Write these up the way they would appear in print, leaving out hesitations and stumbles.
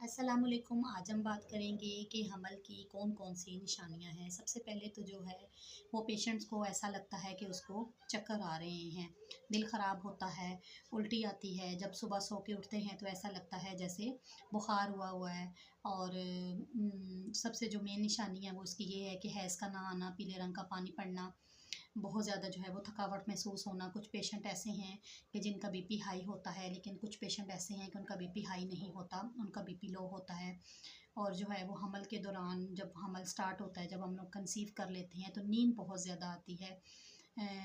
अस्सलामुअलैकुम। आज हम बात करेंगे कि हमल की कौन-कौन सी निशानियाँ हैं। सबसे पहले तो जो है वो पेशेंट्स को ऐसा लगता है कि उसको चक्कर आ रहे हैं, दिल ख़राब होता है, उल्टी आती है। जब सुबह सो के उठते हैं तो ऐसा लगता है जैसे बुखार हुआ हुआ है। और सबसे जो मेन निशानी है वो उसकी ये है कि हैज़ का ना आना, पीले रंग का पानी पड़ना, बहुत ज़्यादा जो है वो थकावट महसूस होना। कुछ पेशेंट ऐसे हैं कि जिनका बीपी हाई होता है, लेकिन कुछ पेशेंट ऐसे हैं कि उनका बीपी हाई नहीं होता, उनका बीपी लो होता है। और जो है वो हमल के दौरान जब हमल स्टार्ट होता है, जब हम लोग कंसीव कर लेते हैं तो नींद बहुत ज़्यादा आती है।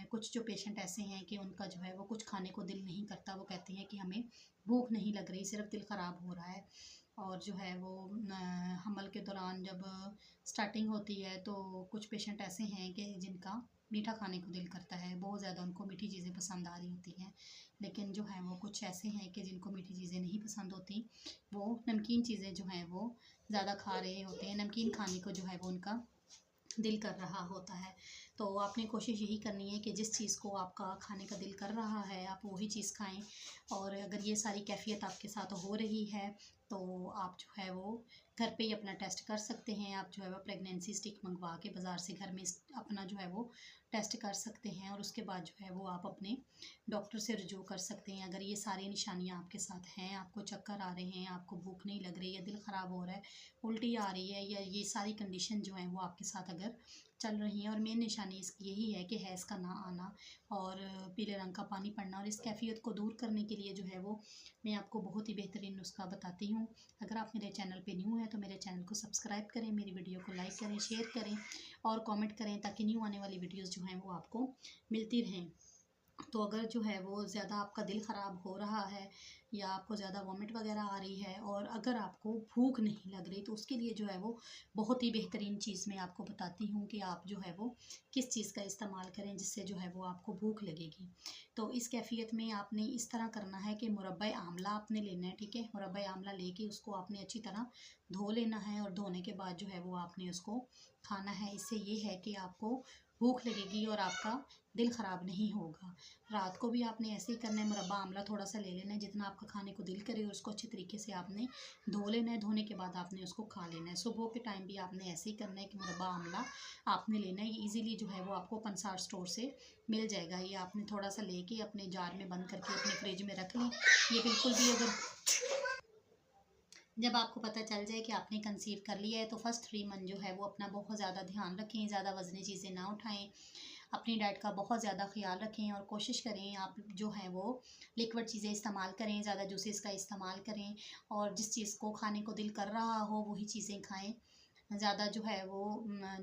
कुछ जो पेशेंट ऐसे हैं कि उनका जो है वो कुछ खाने को दिल नहीं करता, वो कहते हैं कि हमें भूख नहीं लग रही, सिर्फ दिल ख़राब हो रहा है। और जो है वो हमल के दौरान जब स्टार्टिंग होती है तो कुछ पेशेंट ऐसे हैं कि जिनका मीठा खाने को दिल करता है, बहुत ज़्यादा उनको मीठी चीज़ें पसंद आ रही होती हैं। लेकिन जो है वो कुछ ऐसे हैं कि जिनको मीठी चीज़ें नहीं पसंद होती, वो नमकीन चीज़ें जो हैं वो ज़्यादा खा रहे होते हैं, नमकीन खाने को जो है वो उनका दिल कर रहा होता है। तो आपने कोशिश यही करनी है कि जिस चीज़ को आपका खाने का दिल कर रहा है आप वही चीज़ खाएँ। और अगर ये सारी कैफ़ियत आपके साथ हो रही है तो आप जो है वो घर पे ही अपना टेस्ट कर सकते हैं। आप जो है वो प्रेगनेंसी स्टिक मंगवा के बाज़ार से घर में अपना जो है वो टेस्ट कर सकते हैं, और उसके बाद जो है वो आप अपने डॉक्टर से रुजू कर सकते हैं। अगर ये सारी निशानियाँ आपके साथ हैं, आपको चक्कर आ रहे हैं, आपको भूख नहीं लग रही है, दिल ख़राब हो रहा है, उल्टी आ रही है, या ये सारी कंडीशन जो हैं वो आपके साथ अगर चल रही हैं, और मेन निशानी इसकी यही है कि हैज़ का ना आना और पीले रंग का पानी पड़ना, और इस कैफ़ियत को दूर करने के लिए जो है वो मैं आपको बहुत ही बेहतरीन नुस्खा बताती हूँ। अगर आप मेरे चैनल पे न्यू हैं तो मेरे चैनल को सब्सक्राइब करें, मेरी वीडियो को लाइक करें, शेयर करें और कमेंट करें, ताकि न्यू आने वाली वीडियोज़ जो हैं वो आपको मिलती रहें। तो अगर जो है वो ज़्यादा आपका दिल ख़राब हो रहा है, या आपको ज़्यादा वॉमिट वग़ैरह आ रही है, और अगर आपको भूख नहीं लग रही, तो उसके लिए जो है वो बहुत ही बेहतरीन चीज़ मैं आपको बताती हूँ कि आप जो है वो किस चीज़ का इस्तेमाल करें जिससे जो है वो आपको भूख लगेगी। तो इस कैफ़ियत में आपने इस तरह करना है कि मुरब्बा आमला आपने लेना है, ठीक है? मुरब्बा आमला लेके उसको आपने अच्छी तरह धो लेना है, और धोने के बाद जो है वो आपने उसको खाना है। इससे ये है कि आपको भूख लगेगी और आपका दिल ख़राब नहीं होगा। रात को भी आपने ऐसे ही करना है, मुरब्बा आमला थोड़ा-सा ले लेना है, जितना आपका खाने को दिल करे, और उसको अच्छे तरीके से आपने धो लेना है। धोने के बाद आपने उसको खा लेना है। सुबह के टाइम भी आपने ऐसे ही करना है कि मुरब्बा आमला आपने लेना है। ये ईज़िली जो है वो आपको पंसार स्टोर से मिल जाएगा। ये आपने थोड़ा-सा लेके अपने जार में बंद करके अपने फ्रिज में रख लें। ये बिल्कुल भी अगर जब आपको पता चल जाए कि आपने कंसीव कर लिया है तो फर्स्ट 3 मंथ जो है वो अपना बहुत ज़्यादा ध्यान रखें, ज़्यादा वज़नी चीज़ें ना उठाएँ, अपनी डाइट का बहुत ज़्यादा ख़्याल रखें, और कोशिश करें आप जो है वो लिक्विड चीज़ें इस्तेमाल करें, ज़्यादा जूसेस का इस्तेमाल करें, और जिस चीज़ को खाने को दिल कर रहा हो वही चीज़ें खाएँ। ज़्यादा जो है वो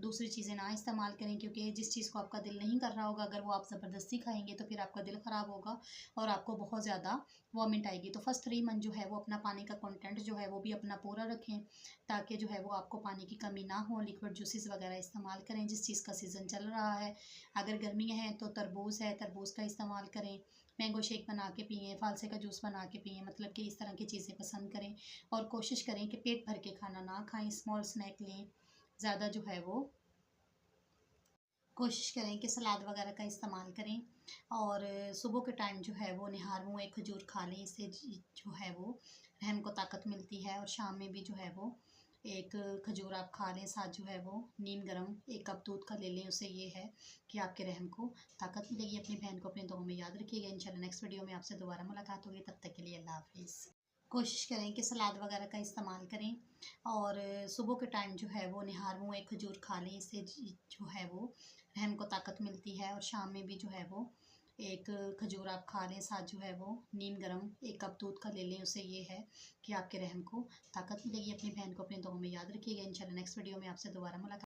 दूसरी चीज़ें ना इस्तेमाल करें, क्योंकि जिस चीज़ को आपका दिल नहीं कर रहा होगा, अगर वो आप ज़बरदस्ती खाएँगे तो फिर आपका दिल ख़राब होगा और आपको बहुत ज़्यादा वॉमिट आएगी। तो फर्स्ट 3 मंथ जो है वो अपना पानी का कंटेंट जो है वो भी अपना पूरा रखें, ताकि जो है वो आपको पानी की कमी ना हो। लिक्विड जूसेस वगैरह इस्तेमाल करें जिस चीज़ का सीज़न चल रहा है। अगर गर्मियाँ हैं तो तरबूज़ है, तरबूज़ का इस्तेमाल करें, मैंगो शेक बना के पिएँ, फ़ालसे का जूस बना के पिएँ, मतलब कि इस तरह की चीज़ें पसंद करें। और कोशिश करें कि पेट भर के खाना ना खाएँ, स्मॉल स्नैक लें। ज़्यादा जो है वो कोशिश करें कि सलाद वगैरह का इस्तेमाल करें, और सुबह के टाइम जो है वो निहार मुँह एक खजूर खा लें। इससे जो है वो रहम को ताकत मिलती है, और शाम में भी जो है वो एक खजूर आप खा लें, साथ जो है वो नीम गर्म 1 कप दूध का ले लें। उससे ये है कि आपके रहम को ताकत मिलेगी। अपनी बहन को अपने दुआओं में याद रखिएगा। इंशाल्लाह नेक्स्ट वीडियो में आपसे दोबारा मुलाकात होगी। तब तक के लिए अल्लाह हाफ़िज़। कोशिश करें कि सलाद वगैरह का इस्तेमाल करें, और सुबह के टाइम जो है वो निहार मुँह एक खजूर खा लें। इससे जो है वो रहम को ताकत मिलती है, और शाम में भी जो है वो एक खजूर आप खा लें, साथ जो है वो नीम गर्म 1 कप दूध का ले लें। उससे ये है कि आपके रहम को ताकत मिलेगी। अपनी बहन को अपने दुआओं में याद रखिएगा। इंशाल्लाह नेक्स्ट वीडियो में आपसे दोबारा मुलाकात